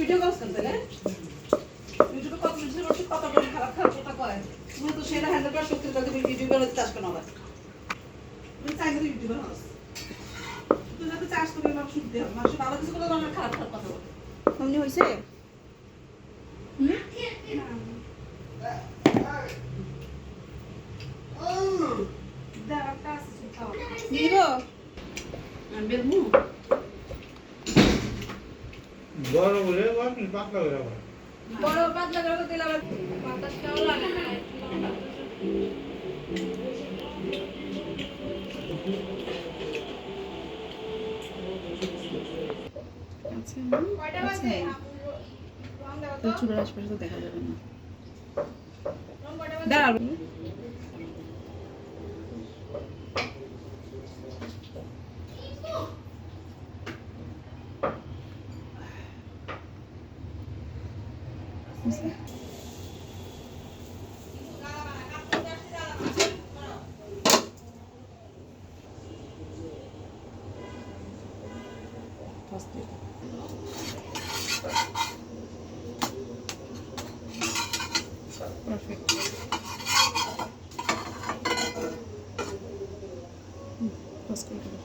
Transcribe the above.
Video করছ কেন তাহলে ইউটিউবে কত কিছু বলছি কত করে খারাপ খারাপ কথা কয় তুমি তো সেটা হ্যান্ডেল করা সত্যি কথা তুমি ইউটিউবে হতে চাস কেন আবার তুমি চাই না ইউটিউবে হস তুই যদি চাস তুমি আমার শুনতে হবে মানুষ ভালো কিছু করে আমার খারাপ খারাপ কথা বলে অমনি হইছে দিব বেদমু বড় বলে আপনি পাতলা করে আবার বড় পাতলা করে দিলে আবার বাতাসটাও লাগে না চুলের আশপাশে তো দেখা যাবে না দাঁড়াবো Perfect.